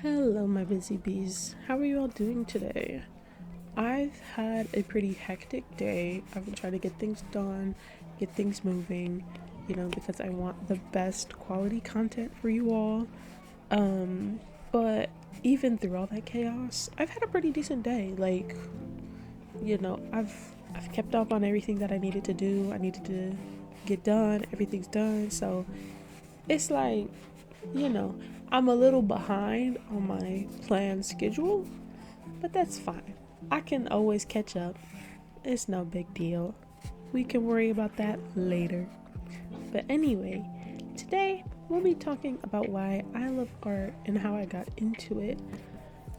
Hello, my busy bees. How are you all doing today? I've had a pretty hectic day. I've been trying to get things done, get things moving, because I want the best quality content for you all. But even through all that chaos, I've had a pretty decent day. I've kept up on everything that I needed to do. I needed to get done. Everything's done. So it's like, you know, I'm a little behind on my planned schedule, but that's fine. I can always catch up. It's no big deal. We can worry about that later. But anyway, today we'll be talking about why I love art and how I got into it,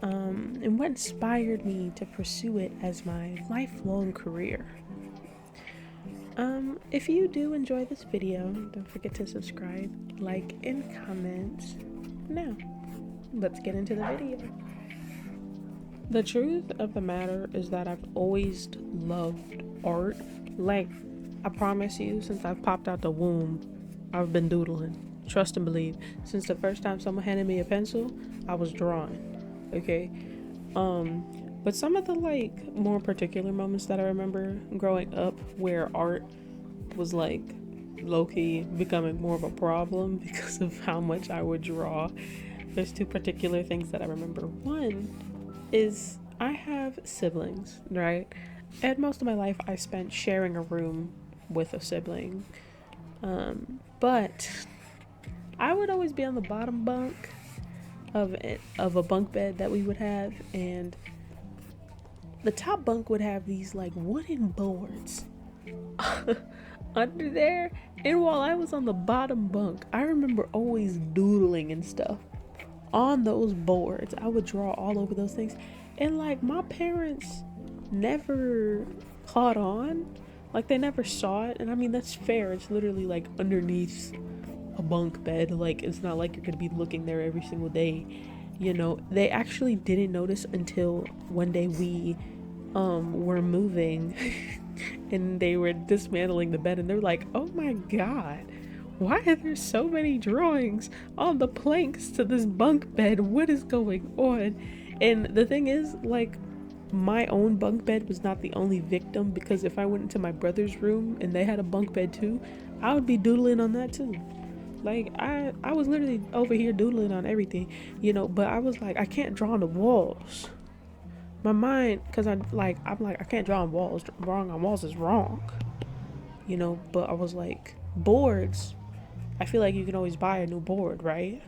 and what inspired me to pursue it as my lifelong career. If you do enjoy this video, don't forget to subscribe, like, and comment. Now, let's get into the video. The truth of the matter is that I've always loved art. Like, I promise you, since I've popped out the womb, I've been doodling. Trust and believe. Since the first time someone handed me a pencil, I was drawing. Okay? But some of the more particular moments that I remember growing up where art was low-key becoming more of a problem because of how much I would draw. There's two particular things that I remember. One is I have siblings, right? And most of my life I spent sharing a room with a sibling. But I would always be on the bottom bunk of a bunk bed that we would have, and the top bunk would have these wooden boards under there. And while I was on the bottom bunk, I remember always doodling and stuff on those boards. I would draw all over those things, and my parents never caught on. They never saw it, and I mean that's fair. It's literally underneath a bunk bed. It's not like you're gonna be looking there every single day. They actually didn't notice until one day we were moving and they were dismantling the bed, and they're like, oh my god, why are there so many drawings on the planks to this bunk bed? What is going on? And the thing is, my own bunk bed was not the only victim, because if I went into my brother's room and they had a bunk bed too, I would be doodling on that too. I was literally over here doodling on everything, but I was I can't draw on the walls. My mind, because I'm like, I can't draw on walls. Drawing on walls is wrong, but I was boards, I feel like you can always buy a new board, right?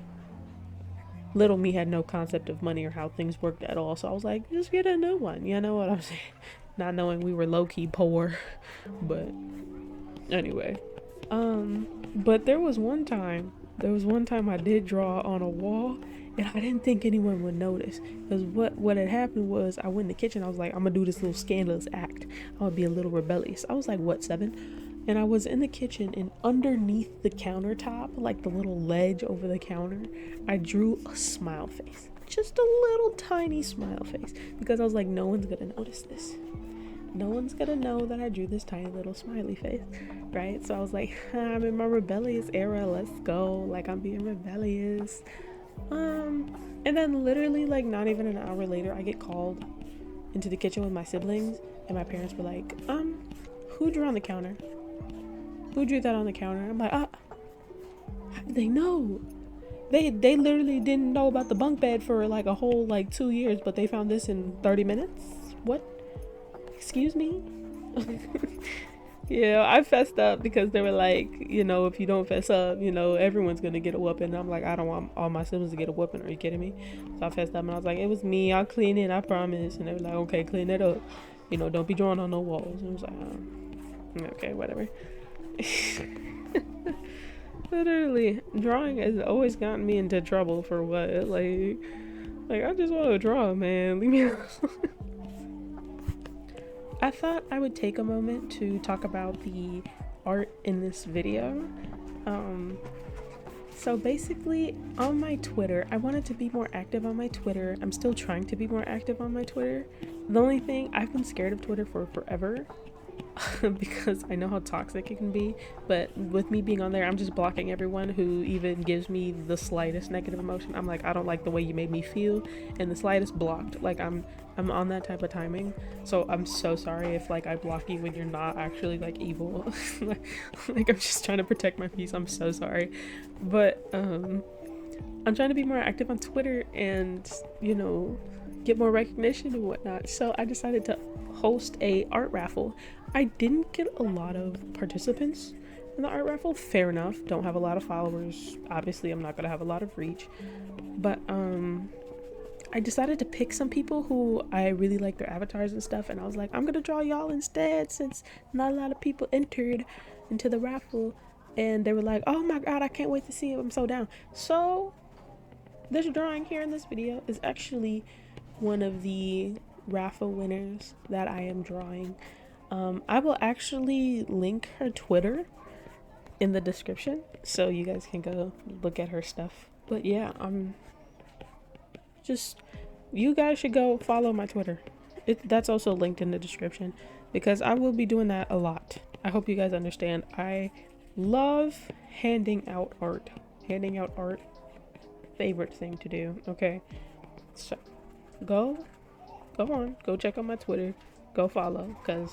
Little me had no concept of money or how things worked at all, so I was like, just get a new one, you know what I'm saying? Not knowing we were low-key poor. But anyway, but there was one time I did draw on a wall, and I didn't think anyone would notice, because what had happened was I went in the kitchen. I was like, I'm gonna do this little scandalous act. I'm gonna be a little rebellious. I was like, what, 7? And I was in the kitchen, and underneath the countertop, the little ledge over the counter, I drew a smile face. Just a little tiny smile face, because I was like, no one's gonna notice this. No one's gonna know that I drew this tiny little smiley face, right? So I was like, I'm in my rebellious era, let's go. I'm being rebellious. And then literally not even an hour later, I get called into the kitchen with my siblings, and my parents were like, who drew on the counter? Who drew that on the counter? I'm like, how did they know? They literally didn't know about the bunk bed for a whole 2 years, but they found this in 30 minutes? What? Excuse me? I fessed up because they were like, if you don't fess up, everyone's gonna get a whooping. I'm like, I don't want all my siblings to get a whooping. Are you kidding me? So I fessed up and I was like, it was me. I'll clean it, I promise. And they were like, okay, clean it up. Don't be drawing on no walls. And I was like, okay, whatever. Literally, drawing has always gotten me into trouble for what? I just want to draw, man. Leave me alone. I thought I would take a moment to talk about the art in this video. So basically, on my Twitter, I wanted to be more active on my Twitter. I'm still trying to be more active on my Twitter. The only thing, I've been scared of Twitter for forever. because I know how toxic it can be. But with me being on there, I'm just blocking everyone who even gives me the slightest negative emotion. I'm like, I don't like the way you made me feel, and the slightest blocked. Like I'm on that type of timing. So I'm so sorry if like I block you when you're not actually like evil. like I'm just trying to protect my peace. I'm so sorry. But I'm trying to be more active on Twitter and, you know, get more recognition and whatnot. So I decided to host a art raffle. I didn't get a lot of participants in the art raffle. Fair enough. Don't have a lot of followers. Obviously, I'm not gonna have a lot of reach. But I decided to pick some people who I really like their avatars and stuff, and I was like, I'm gonna draw y'all instead since not a lot of people entered into the raffle. And they were like, oh my god, I can't wait to see it. I'm so down. So this drawing here in this video is actually one of the raffle winners that I am drawing. I will actually link her Twitter in the description so you guys can go look at her stuff. But yeah, you guys should go follow my Twitter. That's also linked in the description because I will be doing that a lot. I hope you guys understand. I love handing out art. Favorite thing to do. Okay, so go on, go check out my Twitter, go follow, because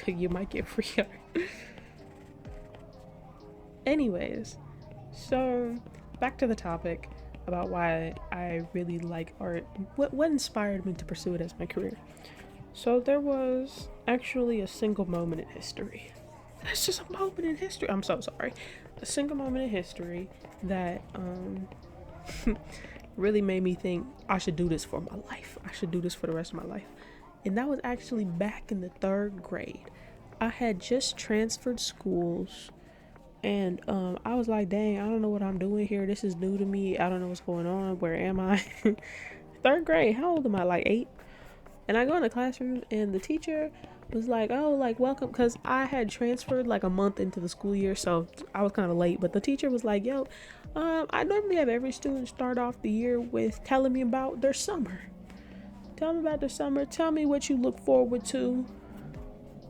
you might get free art. Anyways, so back to the topic about why I really like art. What inspired me to pursue it as my career? So there was actually a single moment in history. That's just a moment in history. I'm so sorry. A single moment in history that really made me think I should do this for my life. I should do this for the rest of my life. And that was actually back in the 3rd grade. I had just transferred schools, and I was like, dang, I don't know what I'm doing here. This is new to me. I don't know what's going on. Where am I? 3rd grade. How old am I? Like 8? And I go in the classroom, and the teacher was like, oh, like, welcome, because I had transferred like a month into the school year, so I was kind of late. But the teacher was like, yo, I normally have every student start off the year with telling me about their summer. Tell me about their summer. Tell me what you look forward to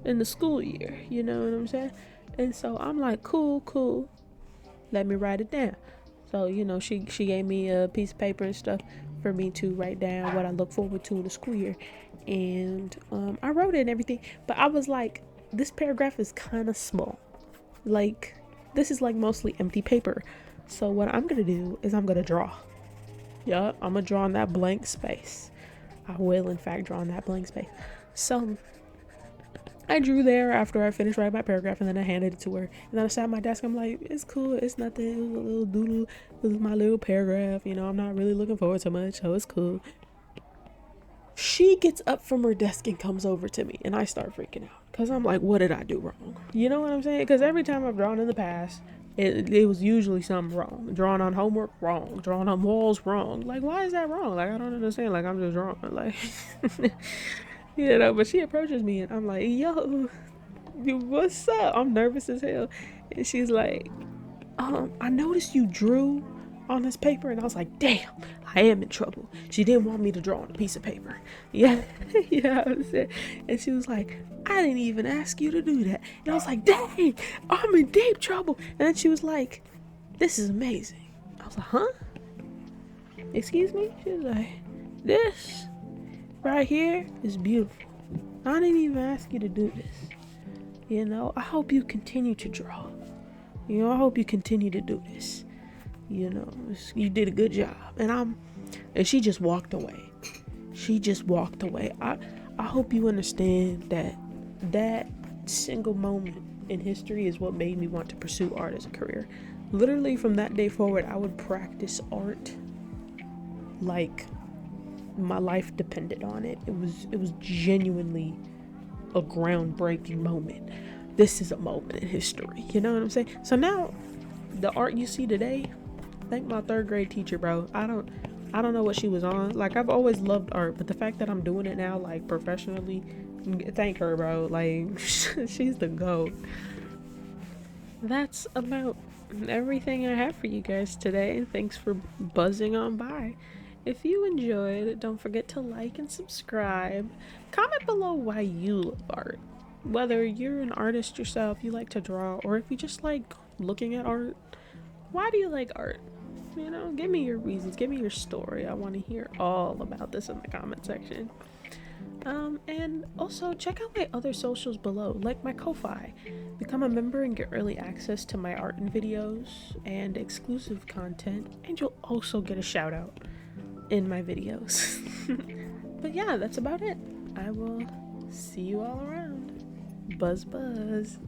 in the school year. You know what I'm saying? And so I'm like, cool. Let me write it down. So, you know, she gave me a piece of paper and stuff for me to write down what I look forward to in the school year. And I wrote it and everything. But I was like, this paragraph is kind of small. Like, this is like mostly empty paper. So what I'm going to do is I'm going to draw. Yeah, I'm going to draw on that blank space. I will, in fact, draw on that blank space. So I drew there after I finished writing my paragraph, and then I handed it to her. And then I sat at my desk. I'm like, it's cool. It's nothing. It was a little doodle. It was my little paragraph. You know, I'm not really looking forward to much, so it's cool. She gets up from her desk and comes over to me, and I start freaking out because I'm like, what did I do wrong? You know what I'm saying? Because every time I've drawn in the past, it was usually something wrong. Drawing on homework, wrong. Drawing on walls, wrong. Like, why is that wrong? Like, I don't understand. Like, I'm just drawing. Like, you know, but she approaches me, and I'm like, yo, what's up? I'm nervous as hell. And she's like, I noticed you drew on this paper. And I was like, damn, I am in trouble. She didn't want me to draw on a piece of paper. Yeah. Yeah. And she was like, I didn't even ask you to do that. And I was like, dang, I'm in deep trouble. And then she was like, this is amazing. I was like, huh? Excuse me? She was like, this right here is beautiful. I didn't even ask you to do this. You know, I hope you continue to draw. You know, I hope you continue to do this. You know, you did a good job. And she just walked away. I hope you understand that single moment in history is what made me want to pursue art as a career. Literally from that day forward, I would practice art like my life depended on it. It was genuinely a groundbreaking moment. This is a moment in history. You know what I'm saying? So now, the art you see today, thank my 3rd grade teacher, bro. I don't know what she was on. Like, I've always loved art, but the fact that I'm doing it now, like, professionally, thank her, bro. Like, she's the GOAT. That's about everything I have for you guys today. Thanks for buzzing on by. If you enjoyed, don't forget to like and subscribe. Comment below why you love art. Whether you're an artist yourself, you like to draw, or if you just like looking at art, why do you like art? You know, give me your reasons, give me your story. I want to hear all about this in the comment section. And also check out my other socials below, like my Ko-Fi. Become a member and get early access to my art and videos and exclusive content, and you'll also get a shout out in my videos. But yeah, that's about it. I will see you all around. Buzz buzz.